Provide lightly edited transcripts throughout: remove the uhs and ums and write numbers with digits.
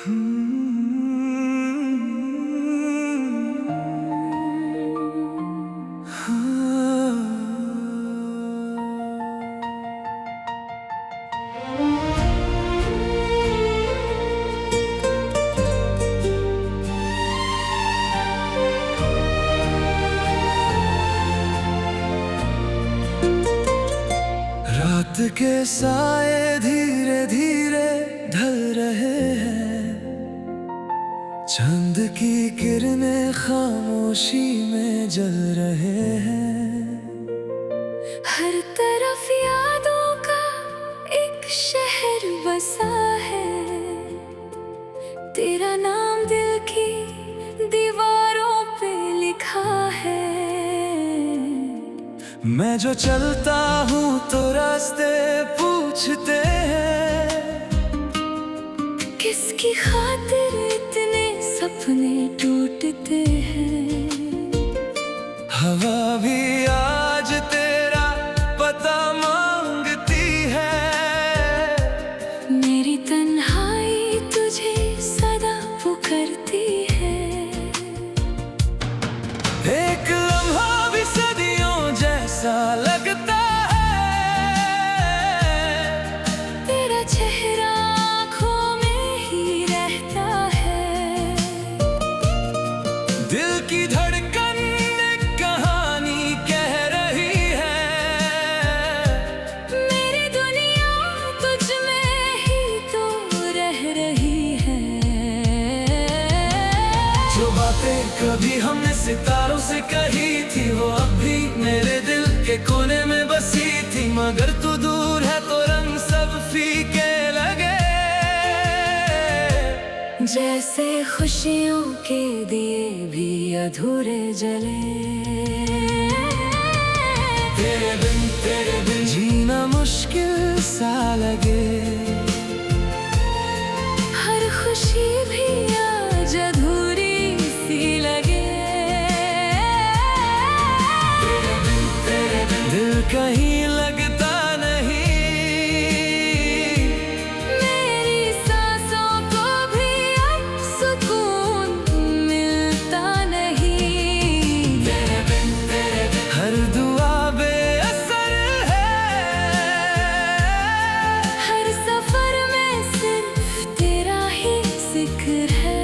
रात के साए धीरे धीरे ढल रहे हैं, चांद की किरणें खामोशी में जल रहे हैं। हर तरफ यादों का एक शहर बसा है, तेरा नाम दिल की दीवारों पे लिखा है। मैं जो चलता हूँ तो रास्ते पूछते हैं, किसकी खातिर इतने सपने टूटते हैं। हवा भी आज तेरा पता मांगती है, मेरी तन्हाई तुझे सदा पुकारती है। एक लम्हा भी सदियों जैसा लगता है, तेरा चेहरा आँखों में ही रहता है। दिल की धड़कन एक कहानी कह रही है, मेरी दुनिया तुझ में ही तो रह रही है। जो बातें कभी हमने सितारों से कही थी, वो अब भी मेरे दिल के कोने में बसी थी। मगर तू दूर है तो रंग सब फीके लगे, जैसे खुशियों के दिए भी अधूरे जले। तेरे बिन जीना मुश्किल सा लगे, हर खुशी भी आज अधूरी सी लगे। दिल कहीं लगता नहीं, मेरी सांसों को भी अब सुकून मिलता नहीं। हर दुआ बेअसर है, हर सफर में सिर्फ तेरा ही जिक्र है।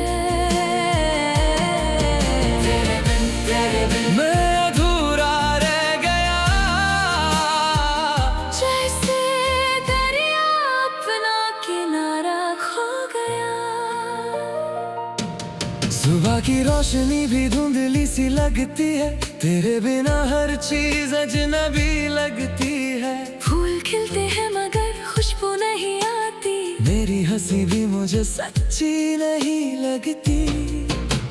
मैं अधूरा रह गया, जैसे दरिया अपना किनारा खो गया। सुबह की रोशनी भी धुंधली सी लगती है, तेरे बिना हर चीज अजनबी लगती है। फूल खिलते हैं मगर खुशबू नहीं आती, मेरी हंसी भी मुझे सच्ची नहीं लगती।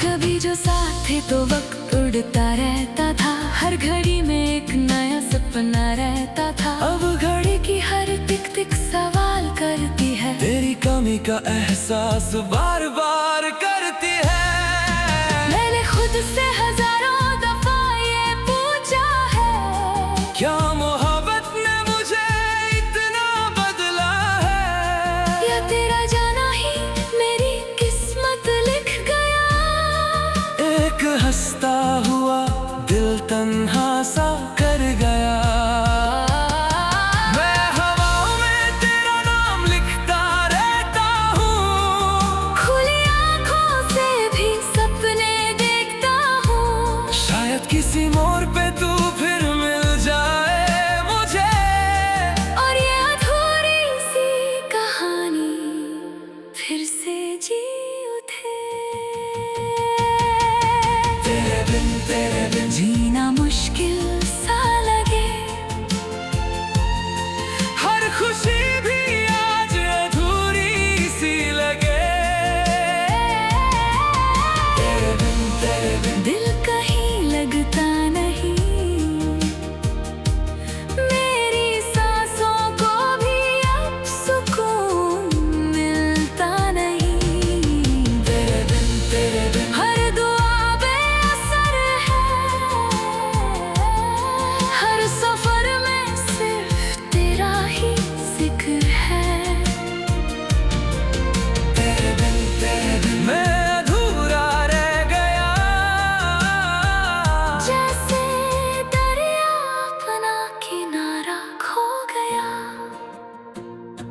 कभी जो साथ थे तो वक्त उड़ता रहता था, हर घड़ी में एक नया सपना रहता था। अब घड़ी की हर टिक टिक सवाल करती है, तेरी कमी का एहसास बार बार करती है। मैंने खुद से हजारों दफा ये पूछा है, क्या मोहब्बत ने मुझे इतना बदला है, या तेरा जाना ही मेरी किस्मत लिख गया। एक हंसता हुआ दिल तन्हा सा कर गया। मैं हवाओं में तेरा नाम लिखता रहता हूँ, खुली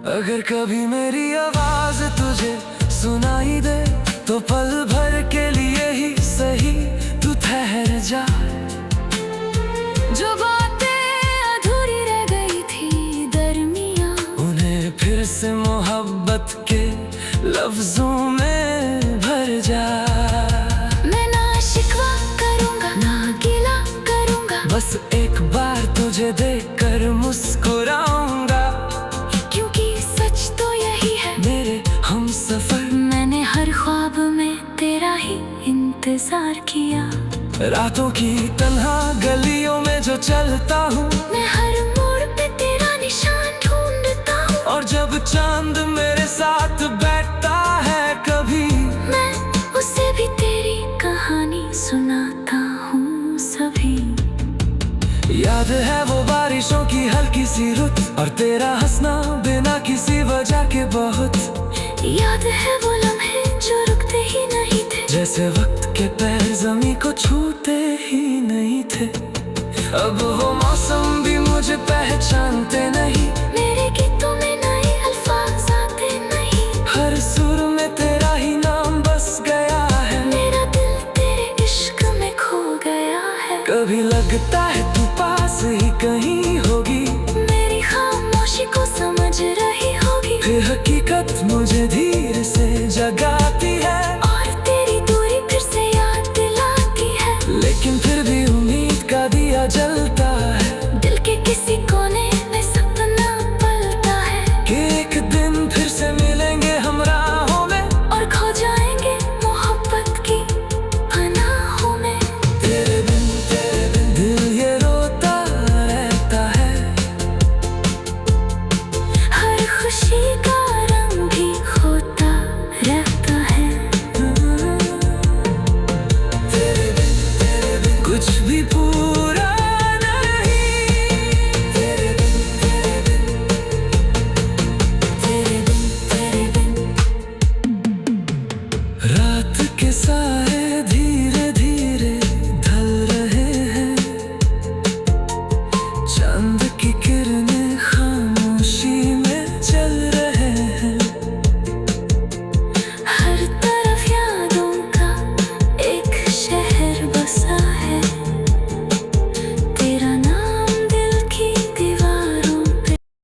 अगर कभी मेरी आवाज तुझे सुनाई दे तो पल भर के लिए ही सही तू ठहर जा। जो बातें अधूरी रह गई थी दरमियां, उन्हें फिर से मोहब्बत के लफ्जों में भर जा। मैं ना शिकवा करूंगा ना गिला करूंगा, बस एक बार तुझे देखकर मुस्कुराऊंगा, क्योंकि सच तो यही है मेरे हम सफर। मैंने हर ख्वाब में तेरा ही इंतजार किया। रातों की तन्हा गलियों में जो चलता हूँ, मैं हर मोड़ पे तेरा निशान ढूंढता हूँ। और जब चांद मेरे साथ बैठता है कभी, मैं उसे भी तेरी कहानी सुनाता हूँ सभी। याद है वो बारिशों की हल्की सी रुत, और तेरा हंसना बिना किसी वजह के बहुत। याद है वो लम्हे जो रुकते ही नहीं थे, जैसे वक्त के पैर जमी को छूते ही नहीं थे। अब वो मौसम भी मुझे पहचानते नहीं,